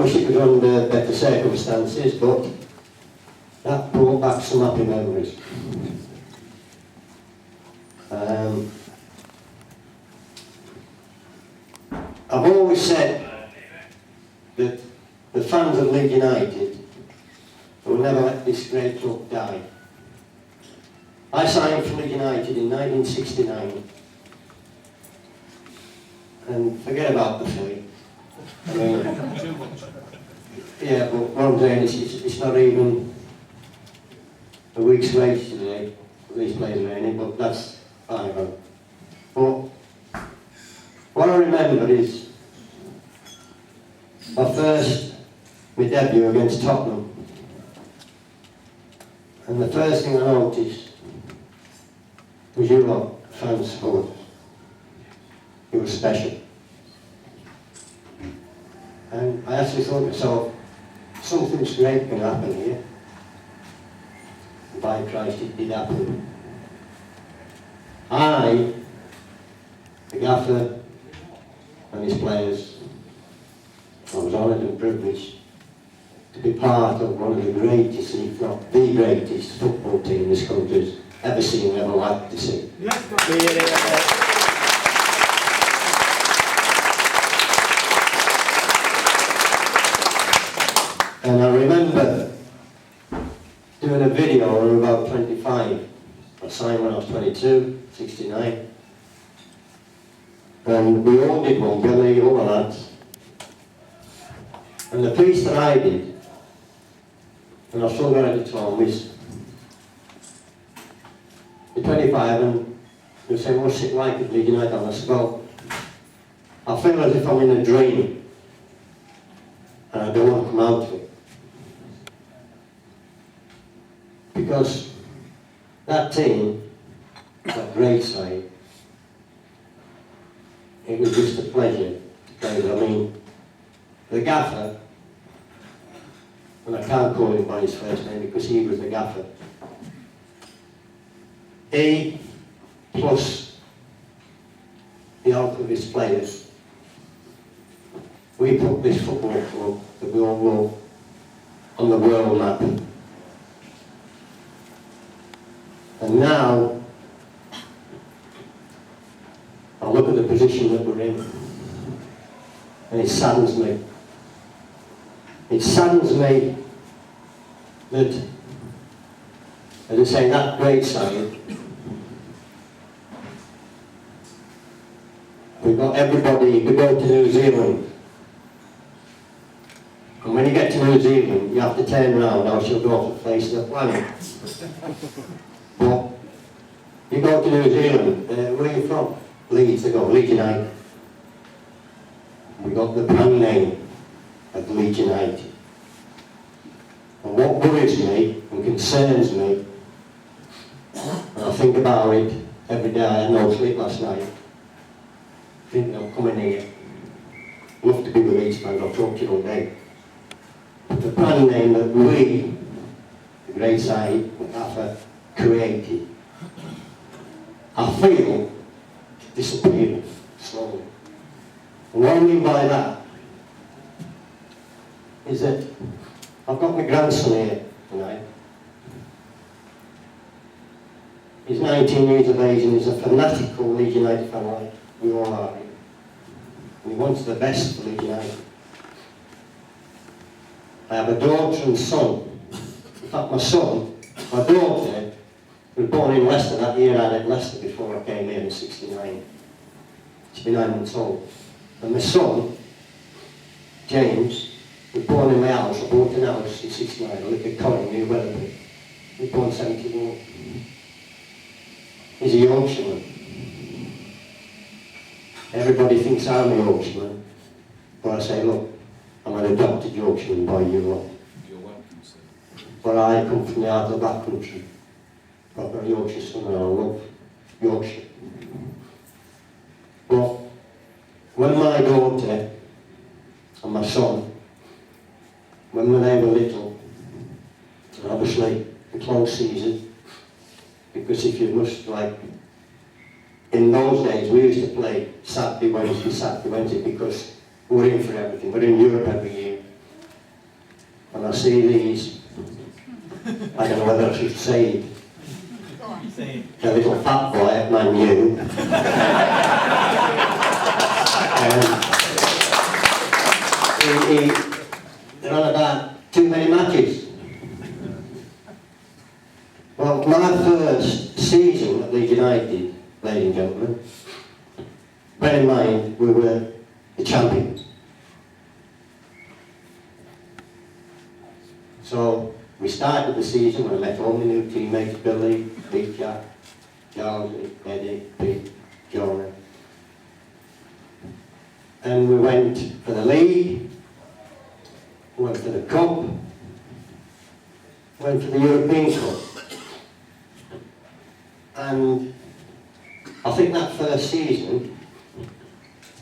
wish it was under better circumstances, but that brought back some happy memories. I've always said that the fans of Leeds United will never let this great club die. I signed for Leeds United in 1969, and forget about the fee. I mean, yeah, but what I'm saying is it's not even a week's wage today for these players learning, but that's fine. But what I remember is my debut against Tottenham, and the first thing I noticed was you lot fans scored. It was special. And I actually thought to myself, something's great can happen here. By Christ, it did happen. I, the gaffer, and his players, I was honoured and privileged to be part of one of the greatest, if not the greatest, football team this country's ever seen and ever liked to see. And I remember doing a video when I was about 25. I signed when I was 22, 69. And we all did one, Billy, all the lads. And the piece that I did, and I've still got it at home, is the 25, and you're saying, what's it like at Leeds United? And I said, well, I feel as if I'm in a dream, and I don't want to come out of it. Because that team, that great side, it was just a pleasure to play with. I mean, the gaffer, and I can't call him by his first name because he was the gaffer, he plus the help of his players, we put this football club that we all know on the world map. And now, I look at the position that we're in, and it saddens me. It saddens me that, as I say, that great side, we've got everybody, we go to New Zealand. And when you get to New Zealand, you have to turn around, else you'll go off the face of the planet. But you go to New Zealand, where are you from? Leeds, they go, Leeds United. We got the brand name of Leeds United. And what worries me and concerns me, and I think about it every day, I had no sleep last night, thinking I'm coming here. Love to be with Leeds fans, I'll talk to you all day. But the brand name that we, the great side, have created, I feel disappearing slowly. And what I mean by that is that I've got my grandson here tonight. He's 19 years of age and he's a fanatical Leeds United fan like we all are. And he wants the best for Leeds United. I have a daughter and son. In fact, my daughter was born in Leicester. That year I had Leicester before I came here in 69. She's been 9 months old. And my son, James, was born in my house. I bought an house in 69. I lived at Corrie, near Weatherby. He was born 71. He's a Yorkshireman. Everybody thinks I'm a Yorkshireman. But I say, look, I'm an adopted Yorkshireman by you lot. You're welcome, sir. But I come from the heart of that country. I've got a Yorkshire son and I love Yorkshire. But when my daughter and my son, when they were little, and obviously the close season, because if you must, like, in those days we used to play Saturday, Wednesday, because we're in for everything. We're in Europe every year. I see these, I don't know whether I should say it, the little fat boy at Man U. They're on about too many matches. Well, my first season at Leeds United, ladies and gentlemen, bear in mind we were the champions. So we started the season when I met all my new teammates, Billy, Big Jack, Charlie, Eddie, Pete, Jonah. And we went for the league, went for the cup, went for the European Cup. And I think that first season,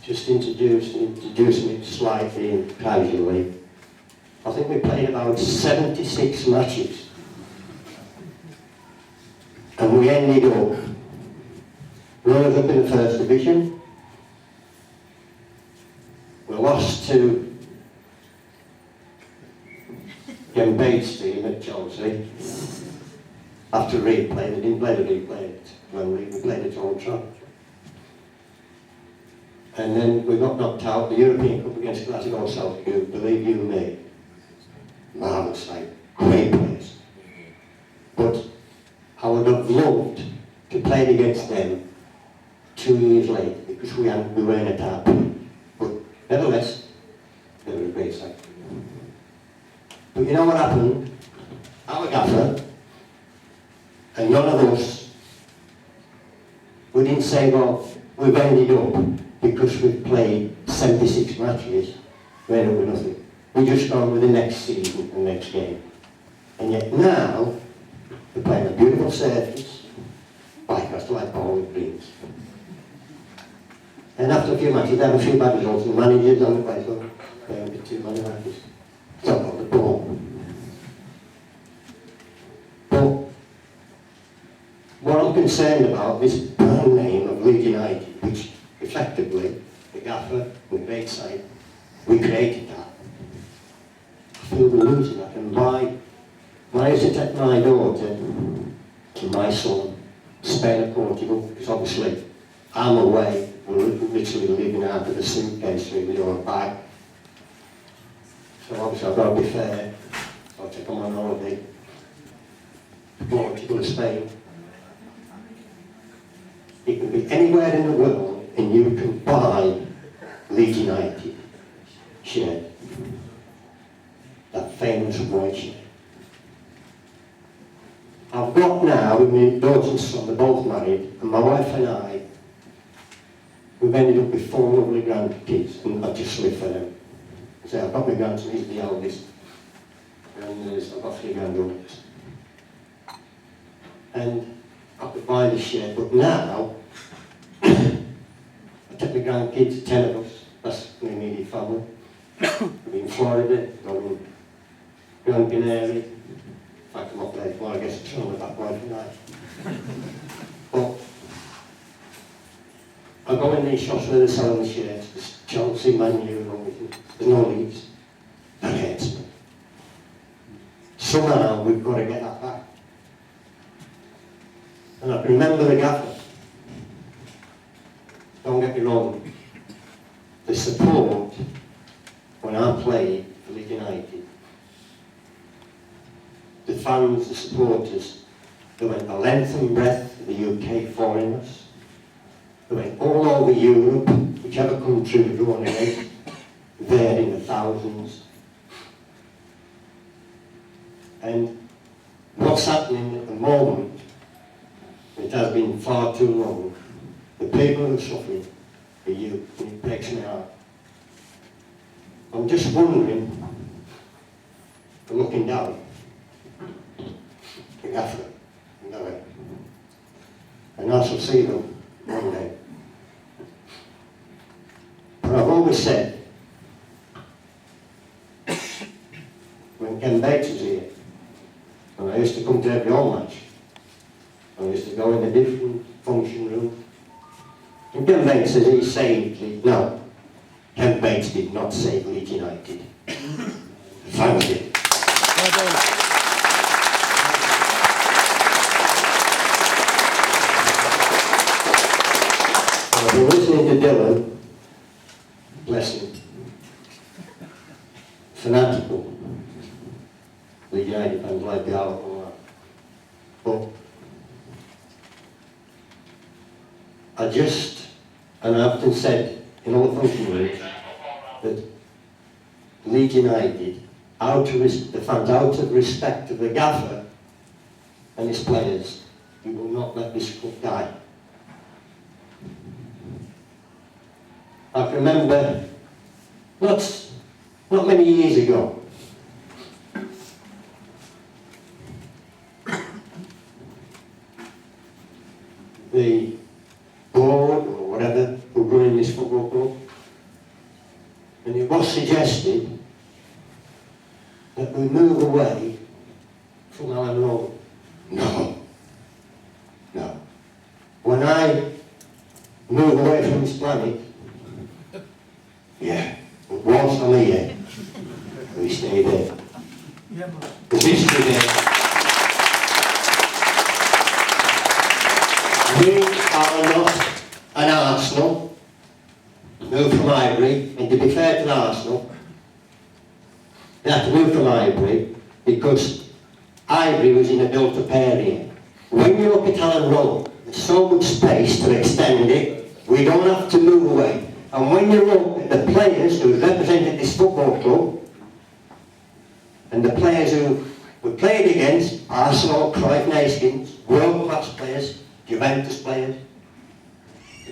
just introduced me slightly and casually, I think we played about 76 matches. And we ended up running up in the first division. We lost to Ken Bates' team at Chelsea. After replay, they didn't play the replay when we played at Old Trafford. And then we got knocked out the European Cup against Glasgow Celtic, who, believe you me, marvellous side, great players. But I would have loved to play against them 2 years later because we weren't at our peak. But nevertheless, they were a great side. But you know what happened? Our gaffer, and none of us, we didn't say, well, we've ended up because we've played 76 matches, we ended up with nothing. We just gone with the next season and next game. And yet now, we're playing a beautiful surface, like us like bowling greens. And after a few matches, they have a few bad results, and the managers on the place go, playing a bit too many matches. It's not on the ball. But what I'm concerned about, this brand name of Leeds United, which effectively, the gaffer, the great side, we created that. I feel we're losing that. And when I used to take my daughter and my son, Spain and Portugal, because obviously I'm away, we're literally living out of a suitcase with your bag. So obviously I've got to be fair. I'll take them on holiday. Portugal to Spain. You can be anywhere in the world and you can buy Leeds United shirt. That famous white shirt. I've got now, with my daughter and son, they're both married, and my wife and I, we've ended up with 4 lovely grandkids, and I just live for them. So I've got my grandson, he's the eldest, and I've got 3 granddaughters. And I could buy this shirt, but now, I take my grandkids, 10 of us, that's my immediate family. We're in Florida, we're in Gran Canaria. In fact, I'm up there before I get to trouble with that wife and I. But I go in these shops where they're selling the shirts, there's Chelsea, Man U and everything. There's no Leeds. That hurts me. Somehow we've got to get that back. And I can remember the gaffer. Don't get me wrong. The support when I played for Leeds United, the fans, the supporters, they went the length and breadth of the UK foreigners. They went all over Europe, whichever country we were going against, there in the thousands. And what's happening at the moment, it has been far too long, the people who are suffering are you, and it breaks my heart. I'm just wondering, I'm looking down, in Africa, and I shall see them one day. But I've always said, when Ken Bates was here, and I used to come to every home match, I used to go in a different function room, and Ken Bates says he saved Leeds. No, Ken Bates did not save Leeds United. The fans did. and I often said in all the function rooms that Leeds United, the fans, out of respect of the gaffer and his players, we will not let this cup die. I can remember, not many years ago, the board or whatever were running this football club, and it was suggested that we move away from Allan Road. No. When I move away from this planet, yeah, but once I'm here, we stay there. The history there. We are not an Arsenal, move from Highbury, and to be fair to Arsenal, they had to move from Highbury because Highbury was in a built-up area. When you look at Allan Road, there's so much space to extend it, we don't have to move away. And when you look at the players who represented this football club, and the players who we played against, Arsenal, Cruyff, Hastings, world-class players, Juventus players,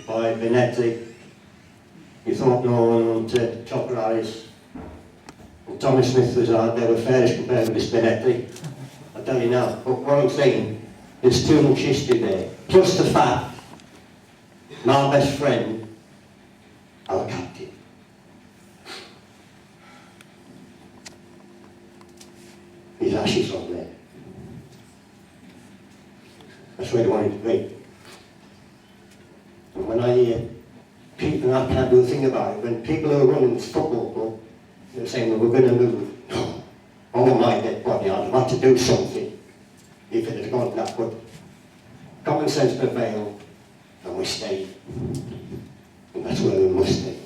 by Benetti, you thought no one to Chopper Harris, and Tommy Smith was hard, they were fairish compared with this Benetti. I tell you now, but what I'm saying, there's too much history there. Plus the fact, my best friend, our captain. His ashes on there. That's where he wanted to be. And when I hear people, and I can't do a thing about it, when people who are running this football club, they're saying, well, we're going to move. No. Oh my dead body, I'd have to do something if it had gone that, but common sense prevailed and we stayed. And that's where we must stay.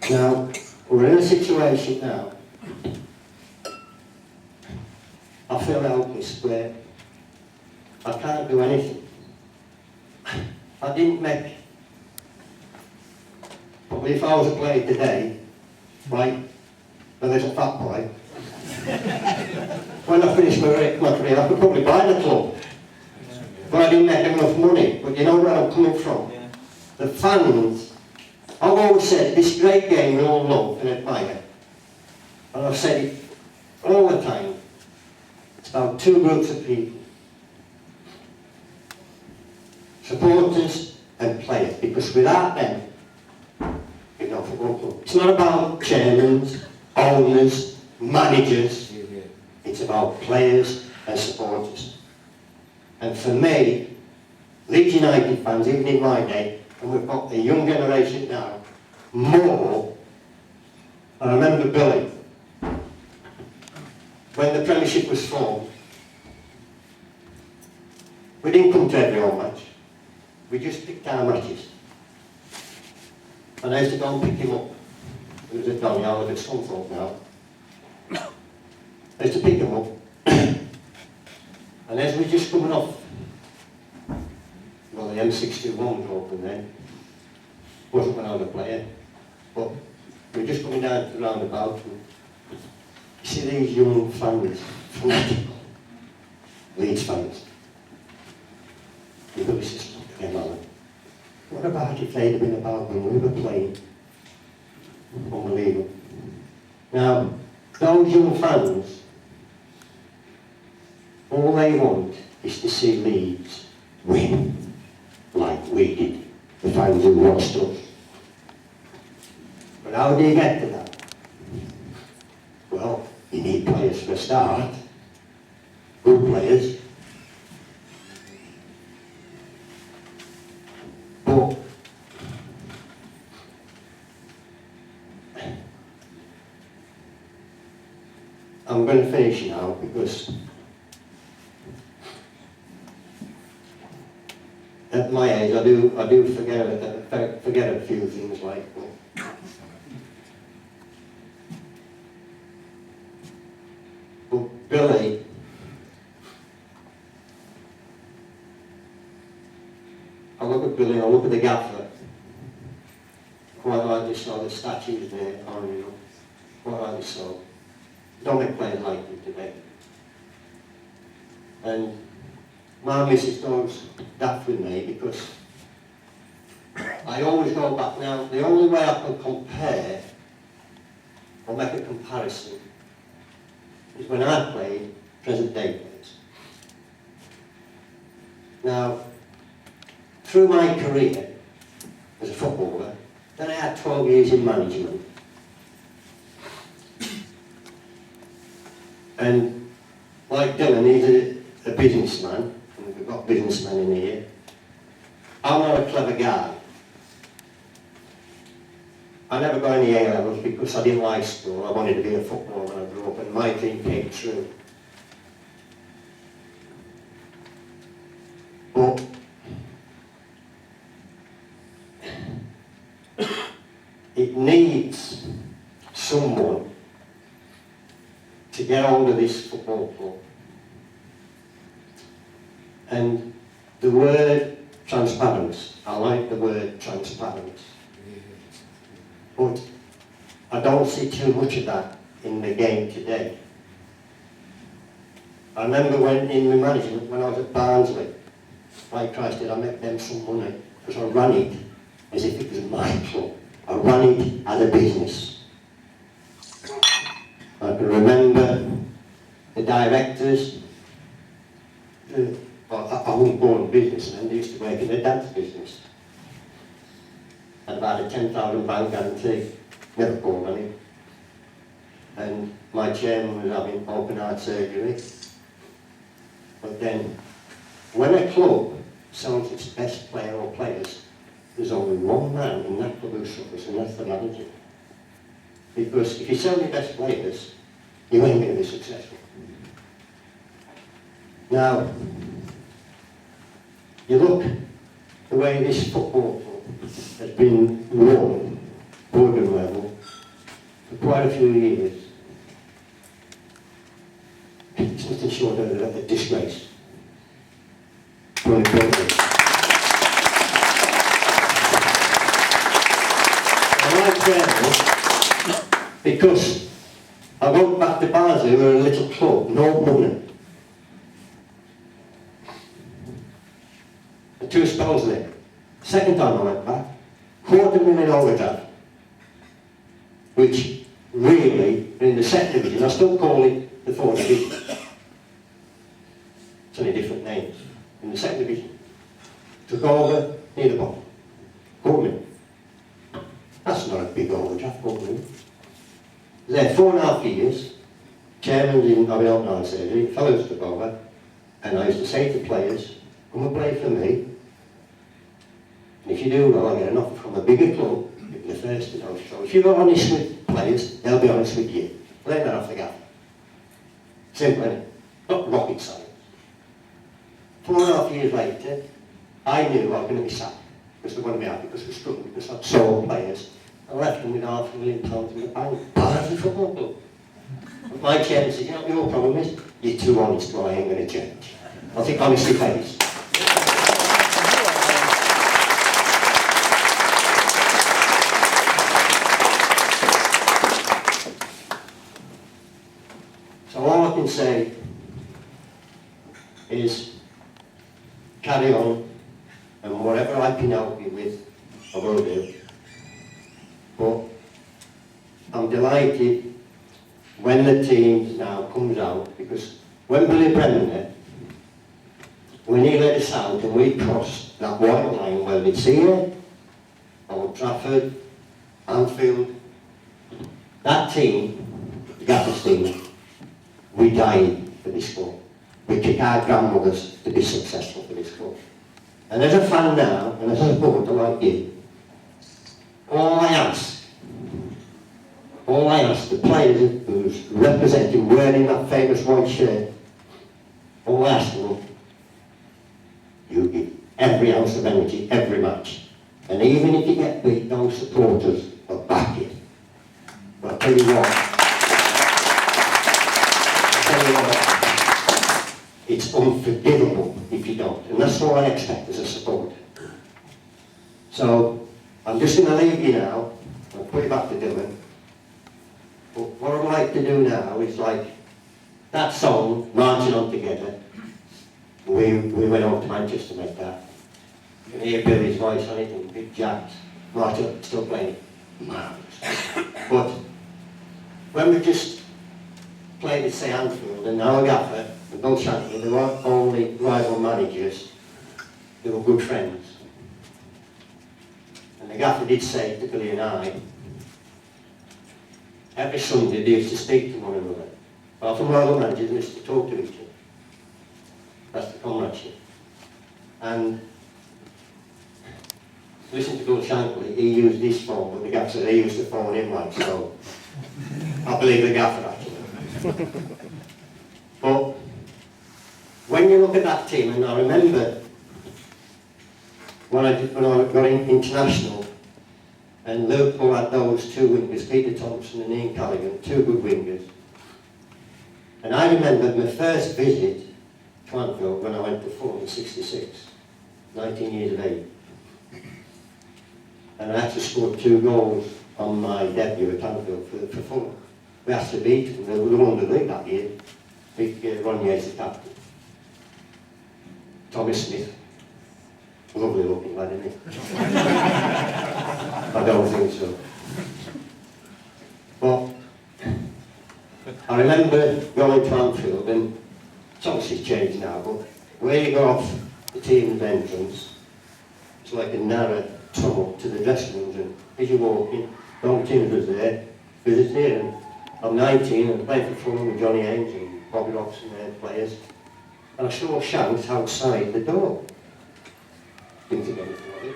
Now, we're in a situation now, I feel helpless where I can't do anything. I didn't make, probably if I was a player today, right, a little fat boy, when I finished my career, I could probably buy the club. But I didn't make enough money. But you know where I'm coming from? Yeah. The fans, I've always said, this great game we all love and admire. And I've said it all the time. It's about two groups of people. Supporters and players. Because without them, you know, football club. It's not about chairmen, owners, managers. It's about players and supporters. And for me, Leeds United fans, even in my day, and we've got the young generation now, more. I remember Billy, when the Premiership was formed, we didn't come to every home match. We just picked our matches. And I used to go and pick him up. He was at Donny, I was at Scunthorpe now. I used to pick him up. And as we're just coming off, well, the M621 was open then. Wasn't when I was a player. But we're just coming down to the roundabout. And you see these young fans, fanatical Leeds fans. You've got to listen to them, Alan. What about if they'd have been about when we were playing? Unbelievable. Now, those young fans, all they want is to see Leeds win, like we did, the fans who watched us. But how do you get to that? Well, you need players for a start, good players. But I'm going to finish now because at my age, I do forget a few things like. But Billy, I look at Billy, I look at the gaffer. Quite rightly so, the statues there are real. Quite rightly so. Don't make players like them today. And my missus does that with me because I always go back now. The only way I can compare or make a comparison is when I played present day players. Now, through my career as a footballer, then I had 12 years in management. And like Dylan, he's a businessman, and we've got businessmen in here. I'm not a clever guy. I never got any A levels because I didn't like school. I wanted to be a footballer when I grew up, and my dream came true. But it needs someone to get hold of this football club. And the word transparency, I like the word transparency. But I don't see too much of that in the game today. I remember when in the management, when I was at Barnsley, like Christ did, I made them some money because I ran it as if it was my club. I ran it as a business. I can remember the directors, I wasn't born business, and they used to work in the dance business. Had about a £10,000 guarantee, never called on it. And my chairman was having open heart surgery. But then, when a club sells its best player or players, there's only one man in that club who suffers, and that's the manager. Because if you sell your best players, you ain't going to be successful. Now, you look the way this football club has been run, Bournemouth level, for quite a few years. It's nothing short of a disgrace. Because I went back to Barnsley, we were a little club, no money. And 2 spells there. Second time I went back, £250,000 overdraft, which really, in the second division, I still call it the 4th division. It's only different names. In the second division, took over near the bottom. £250,000. That's not a big overdraft, £250,000. There 4.5 years, chairman didn't have an open heart surgery, fellows took over, and I used to say to players, come and play for me, and if you do well, I get an offer from a bigger club, you'll be the first to know. So if you're honest with players, they'll be honest with you. Learn that off the gaffer. Simple, isn't it? Not rocket science. 4.5 years later, I knew I was going to be sacked, because they wanted me out, because we struggled, because I'd sold players. I left them with £500,000 in the bank. Barnsley Football Club. But my chairman said, you know what your problem is? You're too honest, well I ain't going to change. I think honesty pays. So all I can say is carry on, and whatever I can help you with, I will do. But I'm delighted when the team now comes out, because when Billy Brennan, when he let us out and we crossed that white line, whether it's here, Old Trafford, Anfield, that team, the Gaffers team, we died for this club. We took our grandmothers to be successful for this club. And as a fan now, and as a supporter like you, all I ask, the players who's representing, wearing that famous white shirt, all I ask them, you give every ounce of energy, every match. And even if you get beat, those supporters will back it. But I'll tell you what, it's unforgivable if you don't. And that's all I expect as a supporter. So, I'm just going to leave you now, and put it back to Dylan. But what I'd like to do now is like, that song, Marching On Together, we went over to Manchester to make that. You can hear Billy's voice on it and Big Jack's. Martin still playing it. Marvellous. But when we just played at St Anfield and now Gaffer and Bill Shankly, they weren't only rival managers, they were good friends. And the Gaffer did say to Billy and I, every Sunday they used to speak to one another. Often rival managers used to talk to each other. That's the comradeship. And listen to Bill Shankly, he used this phone, but the Gaffer said he used to phone him like, so I believe the Gaffer actually. But when you look at that team, and I remember when I got international, and Liverpool had those two wingers, Peter Thompson and Ian Callaghan, two good wingers. And I remember my first visit to Anfield when I went to Fulham in '66, 19 years of age. And I actually scored 2 goals on my debut at Anfield for Fulham. We had to beat them, they won the league that year. Big Ron Yates, the captain. Tommy Smith, lovely looking lad, isn't he? I don't think so. But I remember going to Anfield, and it's obviously changed now, but where you go off the team's entrance, it's like a narrow tunnel to the dressing rooms, and as you walk in, Don Timmins was there, visiting, and I'm 19 and playing for Fulham with Johnny Haynes and Bobby Robson, their players, and I saw Shanks outside the door. Didn't think anything of it.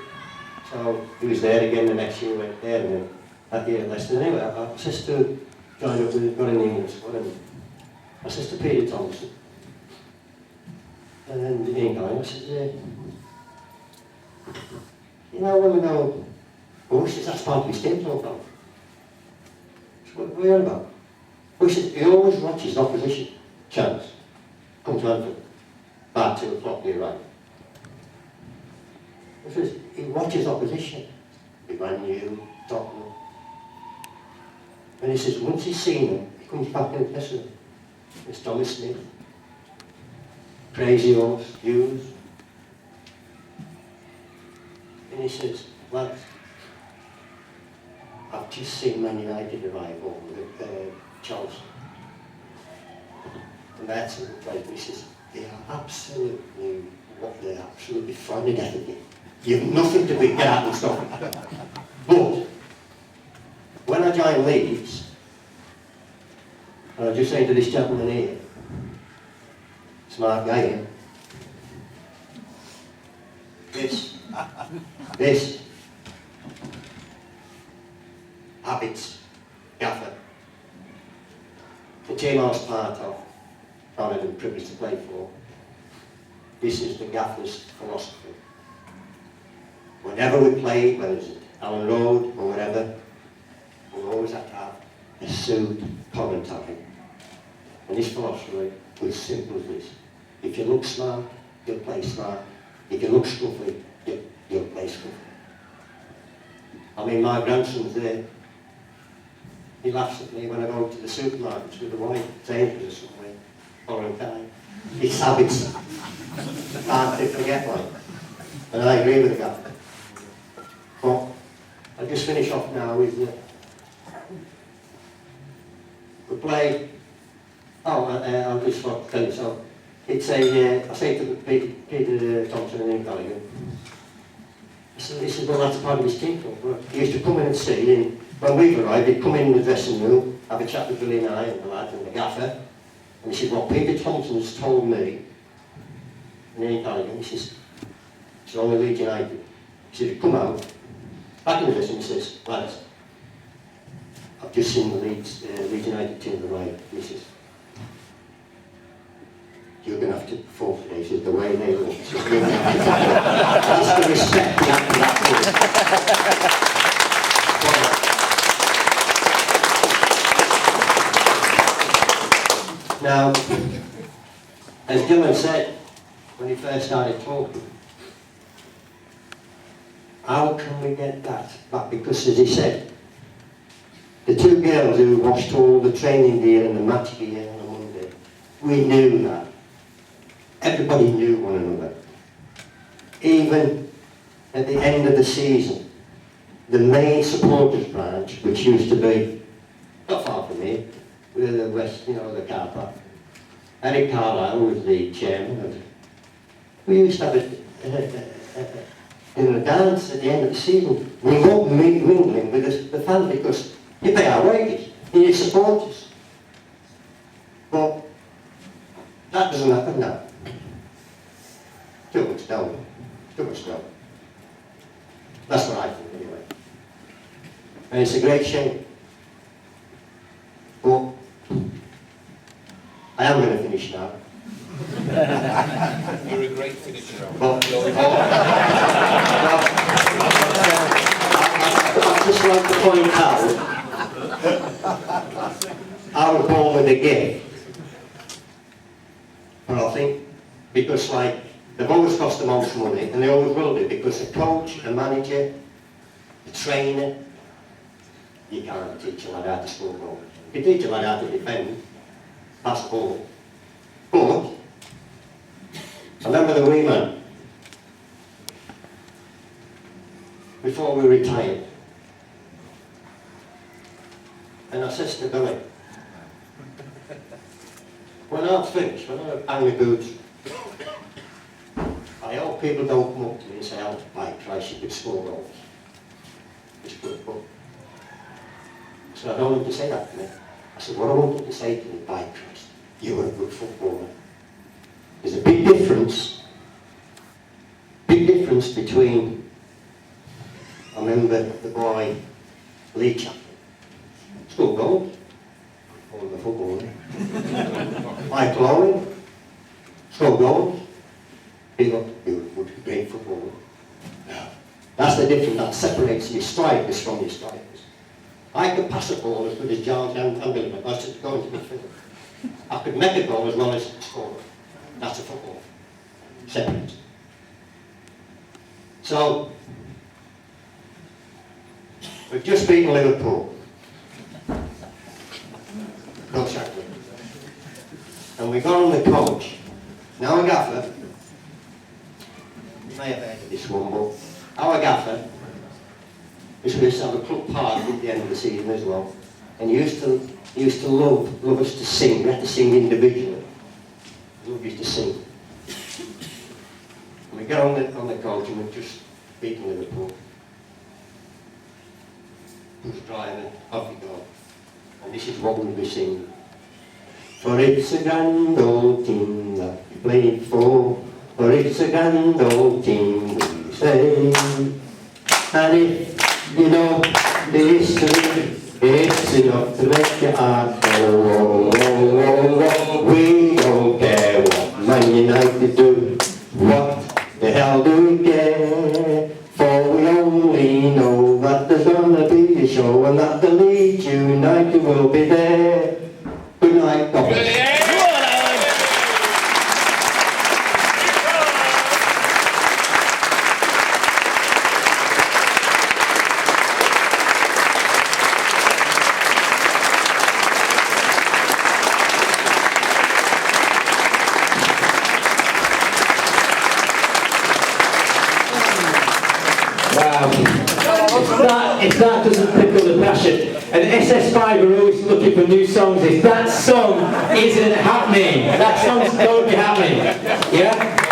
So he was there again the next year, went there, and then that year less than anyway. My sister joined up with, got in the English squad, and my sister Peter Thompson. And then the Ian Callaghan, I said, you know, when we go, oh, he says, that's part of his team, no problem. What are you on about? Oh, he says, he always watches opposition chance. Come to Anfield. About 2 o'clock, you're right. He says, he watches opposition. Big Man U, Tottenham. And he says, once he's seen them, he comes back and listen. It's Thomas Smith. Crazy Horse, Hughes. And he says, lads, I've just seen Man United arrive over with Chelsea. And that's what the place. He says, they're absolutely frightened to death of you. You've nothing to get out and stop it. But when I joined Leeds, and I was just saying to this gentleman here, smart guy here, this habits, Gaffer, the team I was part of, honoured and privileged to play for, this is the Gaffer's philosophy. Whenever we played, whether it's at Allen Road or whatever, we always have to have a suit, collar and tie. And his philosophy was simple as this. If you look smart, you'll play smart. If you look scruffy, you'll play scruffy. I mean, my grandson's there. He laughs at me when I go to the supermarkets with a white Sainsbury's or somewhere, collar and tie. His habits. Hard to forget one. And I agree with the guy. But I'll just finish off now with we play. I'll just tell you so. It's I say to Peter Thompson and Ian Callaghan, so this is, well, that's part of his team. He used to come in and see, and when we arrived, he'd come in the dressing room, have a chat with Billy and I, and the lads and the Gaffer, and he said, what Peter Thompson's told me, and Ian Callaghan, he says, it's only Leeds United. He said, he'd come out, back in the dressing room, he says, lads, I've just seen the Leeds United team arrive. He says, you're going to have to perform today. He says, the way they look. He says, you're going to have to just the respect you have for that team. Now, as Dylan said, when he first started talking, how can we get that back? Because as he said, the two girls who washed all the training gear and the match gear on a Monday, we knew that. Everybody knew one another. Even at the end of the season, the main supporters branch, which used to be not far from here, with the west, the car park. Eric Carlisle was the chairman of it. We used to have a dance at the end of the season. We weren't mingling with the fans because you pay our wages and you support us. But that doesn't happen now. Too much down. Too much down. That's what I think anyway. And it's a great shame. But I am going to finish now. You're a great finisher. But, I'd just like to point out, I was born with a gift. But I think, because they've always cost the most money, and they always will do, because a coach, a manager, a trainer, you can't teach a lad how to score goals. You teach a lad how to defend, pass the ball. But, I remember the wee man, before we retired, and I says to Billy, when I'm finished, when I hang my boots, I hope people don't come up to me and say, oh, by Christ, you could score goals. It's good, but so I don't want them to say that to me. I said, what I want them to say to me, by Christ, you were a good footballer. There's a big difference between, I remember the boy, Lee Chapman, scored goals, all the footballer. Michael Owen, scored goals, he was a great footballer. That's the difference, that separates your strikers from your strikers. I could pass a ball as good as George and Billy, but I was just going to midfield. I could make a goal as well as score. That's a football. Separate. So, we've just beaten Liverpool. Go Shackleton. And we got on the coach. Now a gaffer, you may have heard of this one, but our gaffer was going to have a club party at the end of the season as well. And he used to love us to sing. We had to sing individually. He loved us to sing. And we got on the coach and we've just beaten Liverpool. Who's driving? Off you go. And this is what we'll be singing. For it's a grand old team that we played for it's a grand old team we say. And if you know the history, it's enough to make your heart go. We don't care what Man United do. What the hell do we care? For we only know that there's gonna be a show and that the Leeds United will be there. Good night, God bless. If that doesn't tickle the passion, and SS5 are always looking for new songs, if that song isn't happening, that song's got to be happening, yeah?